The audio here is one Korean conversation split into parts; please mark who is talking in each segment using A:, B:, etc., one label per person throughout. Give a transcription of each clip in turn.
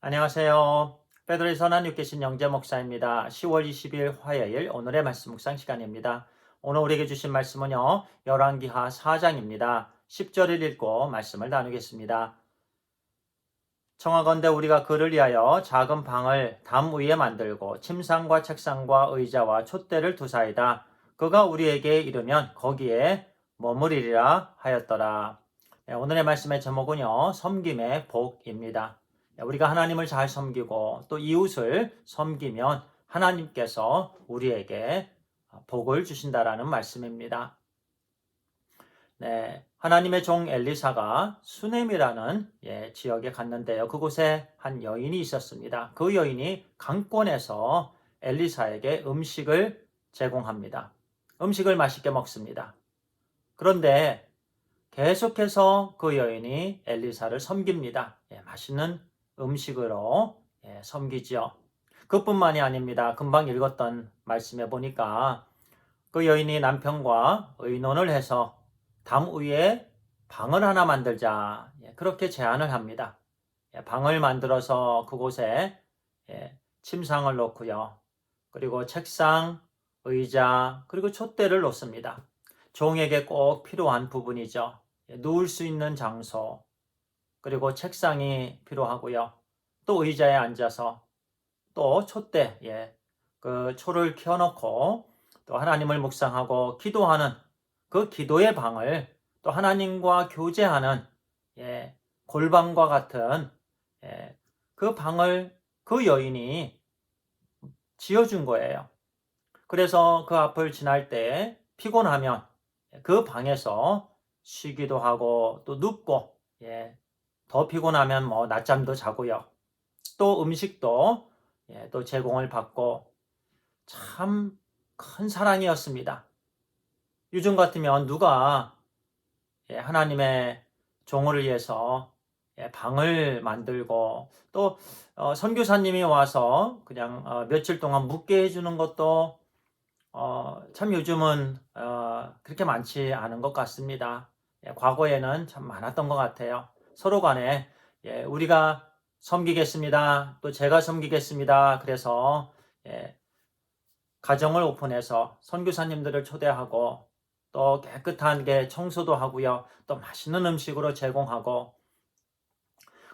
A: 안녕하세요. 베드로의 선한 육계신 영재 목사입니다. 10월 20일 화요일 오늘의 말씀 묵상 시간입니다. 오늘 우리에게 주신 말씀은요. 열왕기하 4장입니다. 10절을 읽고 말씀을 나누겠습니다. 청하건대 우리가 그를 위하여 작은 방을 담 위에 만들고 침상과 책상과 의자와 촛대를 두사이다. 그가 우리에게 이르면 거기에 머무리리라 하였더라. 네, 오늘의 말씀의 제목은요. 섬김의 복입니다. 우리가 하나님을 잘 섬기고 또 이웃을 섬기면 하나님께서 우리에게 복을 주신다라는 말씀입니다. 네, 하나님의 종 엘리사가 수넴이라는 지역에 갔는데요. 그곳에 한 여인이 있었습니다. 그 여인이 강권에서 엘리사에게 음식을 제공합니다. 음식을 맛있게 먹습니다. 그런데 계속해서 그 여인이 엘리사를 섬깁니다. 맛있는 음식으로 섬기지요. 그뿐만이 아닙니다. 금방 읽었던 말씀에 보니까 그 여인이 남편과 의논을 해서 담 위에 방을 하나 만들자. 그렇게 제안을 합니다. 방을 만들어서 그곳에 침상을 놓고요. 그리고 책상, 의자, 그리고 촛대를 놓습니다. 종에게 꼭 필요한 부분이죠. 누울 수 있는 장소, 그리고 책상이 필요하고요. 또 의자에 앉아서 또 촛대, 그 초를 켜놓고 또 하나님을 묵상하고 기도하는 그 기도의 방을 또 하나님과 교제하는 골방과 같은 그 방을 그 여인이 지어준 거예요. 그래서 그 앞을 지날 때 피곤하면 그 방에서 쉬기도 하고 또 눕고 더 피곤하면 뭐 낮잠도 자고요. 또 음식도 또 제공을 받고 참 큰 사랑이었습니다. 요즘 같으면 누가 하나님의 종을 위해서 방을 만들고 또 선교사님이 와서 그냥 며칠 동안 묵게 해주는 것도 참 요즘은 그렇게 많지 않은 것 같습니다. 과거에는 참 많았던 것 같아요. 서로 간에 우리가 섬기겠습니다. 또 제가 섬기겠습니다. 그래서 가정을 오픈해서 선교사님들을 초대하고 또 깨끗한 게 청소도 하고요. 또 맛있는 음식으로 제공하고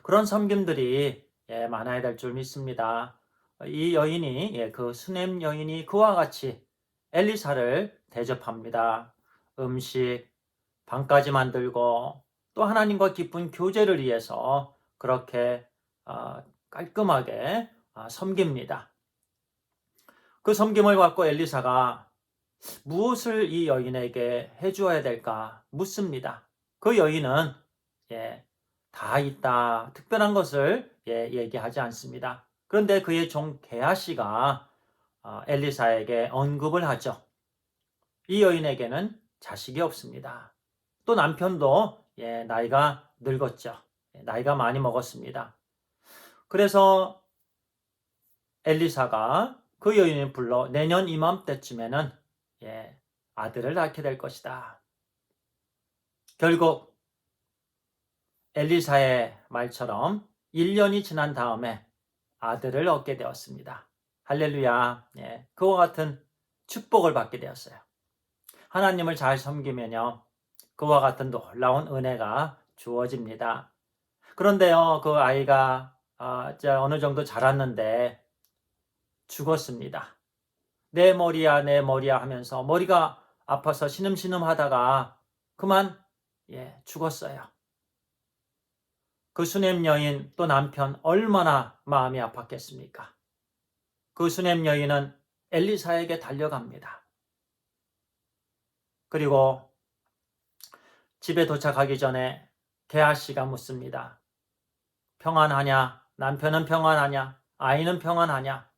A: 그런 섬김들이 많아야 될 줄 믿습니다. 이 여인이 그 수넴 여인이 그와 같이 엘리사를 대접합니다. 음식, 방까지 만들고 또 하나님과 깊은 교제를 위해서 그렇게 깔끔하게 섬깁니다. 그 섬김을 받고 엘리사가 무엇을 이 여인에게 해주어야 될까 묻습니다. 그 여인은 다 있다. 특별한 것을 얘기하지 않습니다. 그런데 그의 종 게하시가 엘리사에게 언급을 하죠. 이 여인에게는 자식이 없습니다. 또 남편도 나이가 늙었죠. 나이가 많이 먹었습니다. 그래서 엘리사가 그 여인을 불러 내년 이맘때쯤에는 아들을 낳게 될 것이다. 결국 엘리사의 말처럼 1년이 지난 다음에 아들을 얻게 되었습니다. 할렐루야. 그와 같은 축복을 받게 되었어요. 하나님을 잘 섬기면요. 그와 같은 놀라운 은혜가 주어집니다. 그런데요, 그 아이가 어느 정도 자랐는데 죽었습니다. 내 머리야, 내 머리야 하면서 머리가 아파서 신음신음 하다가 그만 죽었어요. 그 수넴 여인 또 남편 얼마나 마음이 아팠겠습니까? 그 수넴 여인은 엘리사에게 달려갑니다. 그리고 집에 도착하기 전에 게하시가 묻습니다. 평안하냐? 남편은 평안하냐? 아이는 평안하냐?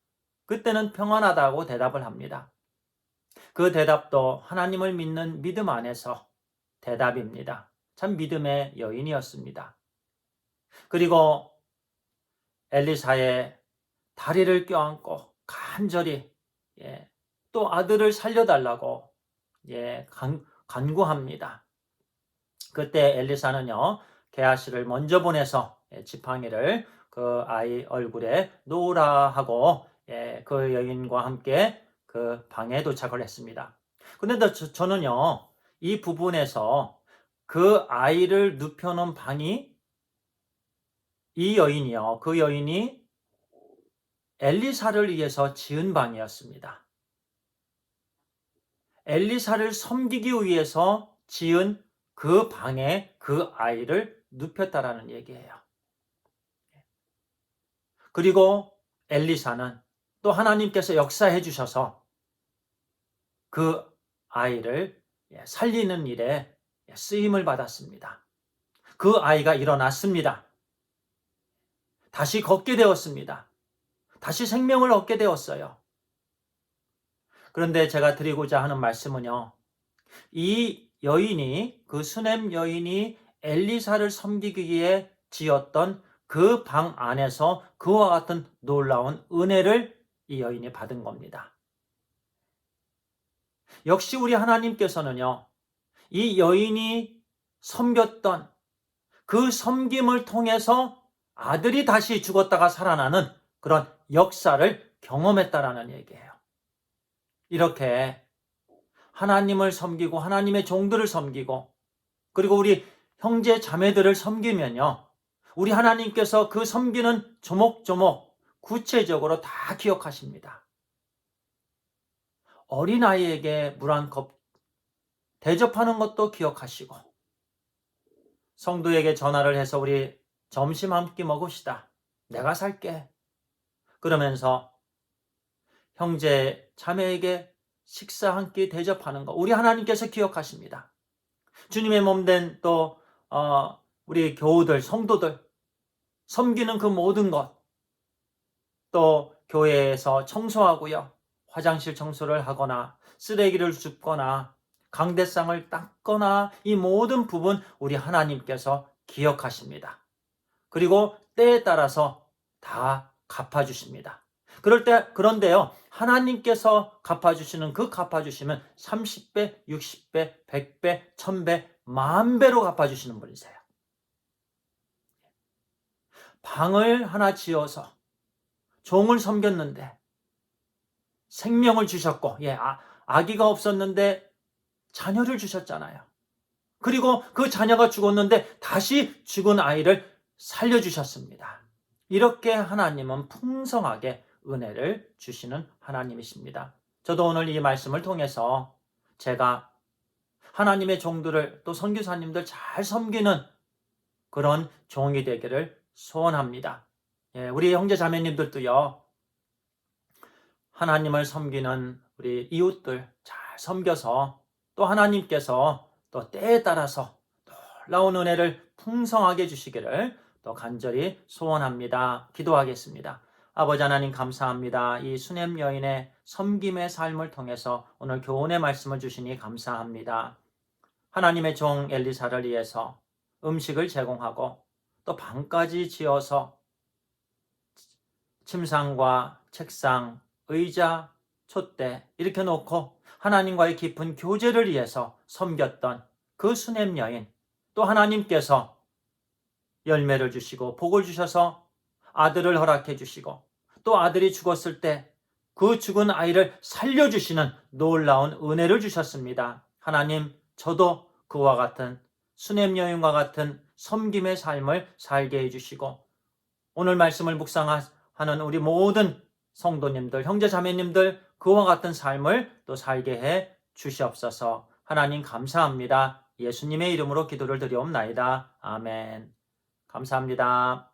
A: 그때는 평안하다고 대답을 합니다. 그 대답도 하나님을 믿는 믿음 안에서 대답입니다. 참 믿음의 여인이었습니다. 그리고 엘리사의 다리를 껴안고 간절히 또 아들을 살려달라고 간구합니다. 그때 엘리사는요 게하시를 먼저 보내서 지팡이를 그 아이 얼굴에 놓으라 하고 그 여인과 함께 그 방에 도착을 했습니다. 그런데 저는요, 이 부분에서 그 아이를 눕혀놓은 방이 그 여인이 엘리사를 위해서 지은 방이었습니다. 엘리사를 섬기기 위해서 지은 그 방에 그 아이를 눕혔다라는 얘기예요. 그리고 엘리사는 또 하나님께서 역사해 주셔서 그 아이를 살리는 일에 쓰임을 받았습니다. 그 아이가 일어났습니다. 다시 걷게 되었습니다. 다시 생명을 얻게 되었어요. 그런데 제가 드리고자 하는 말씀은요, 이 여인이, 그 수넴 여인이 엘리사를 섬기기 위해 지었던 그 방 안에서 그와 같은 놀라운 은혜를 이 여인이 받은 겁니다. 역시 우리 하나님께서는요, 이 여인이 섬겼던 그 섬김을 통해서 아들이 다시 죽었다가 살아나는 그런 역사를 경험했다라는 얘기예요. 이렇게 하나님을 섬기고 하나님의 종들을 섬기고 그리고 우리 형제 자매들을 섬기면요, 우리 하나님께서 그 섬기는 조목조목 구체적으로 다 기억하십니다. 어린아이에게 물 한 컵 대접하는 것도 기억하시고, 성도에게 전화를 해서 우리 점심 한 끼 먹읍시다, 내가 살게, 그러면서 형제 자매에게 식사 한 끼 대접하는 거 우리 하나님께서 기억하십니다. 주님의 몸된 또 우리 교우들, 성도들 섬기는 그 모든 것, 또 교회에서 청소하고요, 화장실 청소를 하거나 쓰레기를 줍거나 강대상을 닦거나 이 모든 부분 우리 하나님께서 기억하십니다. 그리고 때에 따라서 다 갚아주십니다. 그런데요, 하나님께서 갚아주시는 그 갚아주시면 30배, 60배, 100배, 1000배, 만배로 갚아주시는 분이세요. 방을 하나 지어서 종을 섬겼는데 생명을 주셨고, 아기가 없었는데 자녀를 주셨잖아요. 그리고 그 자녀가 죽었는데 다시 죽은 아이를 살려주셨습니다. 이렇게 하나님은 풍성하게 은혜를 주시는 하나님이십니다. 저도 오늘 이 말씀을 통해서 제가 하나님의 종들을 또 선교사님들 잘 섬기는 그런 종이 되기를 소원합니다. 우리 형제 자매님들도요, 하나님을 섬기는 우리 이웃들 잘 섬겨서 또 하나님께서 또 때에 따라서 놀라운 은혜를 풍성하게 주시기를 또 간절히 소원합니다. 기도하겠습니다. 아버지 하나님 감사합니다. 이 수넴 여인의 섬김의 삶을 통해서 오늘 교훈의 말씀을 주시니 감사합니다. 하나님의 종 엘리사를 위해서 음식을 제공하고 또 방까지 지어서 침상과 책상, 의자, 촛대 이렇게 놓고 하나님과의 깊은 교제를 위해서 섬겼던 그 수넴 여인, 또 하나님께서 열매를 주시고 복을 주셔서 아들을 허락해 주시고 또 아들이 죽었을 때 그 죽은 아이를 살려주시는 놀라운 은혜를 주셨습니다. 하나님, 저도 그와 같은 수넴 여인과 같은 섬김의 삶을 살게 해주시고 오늘 말씀을 묵상하는 우리 모든 성도님들, 형제 자매님들 그와 같은 삶을 또 살게 해 주시옵소서. 하나님 감사합니다. 예수님의 이름으로 기도를 드리옵나이다. 아멘. 감사합니다.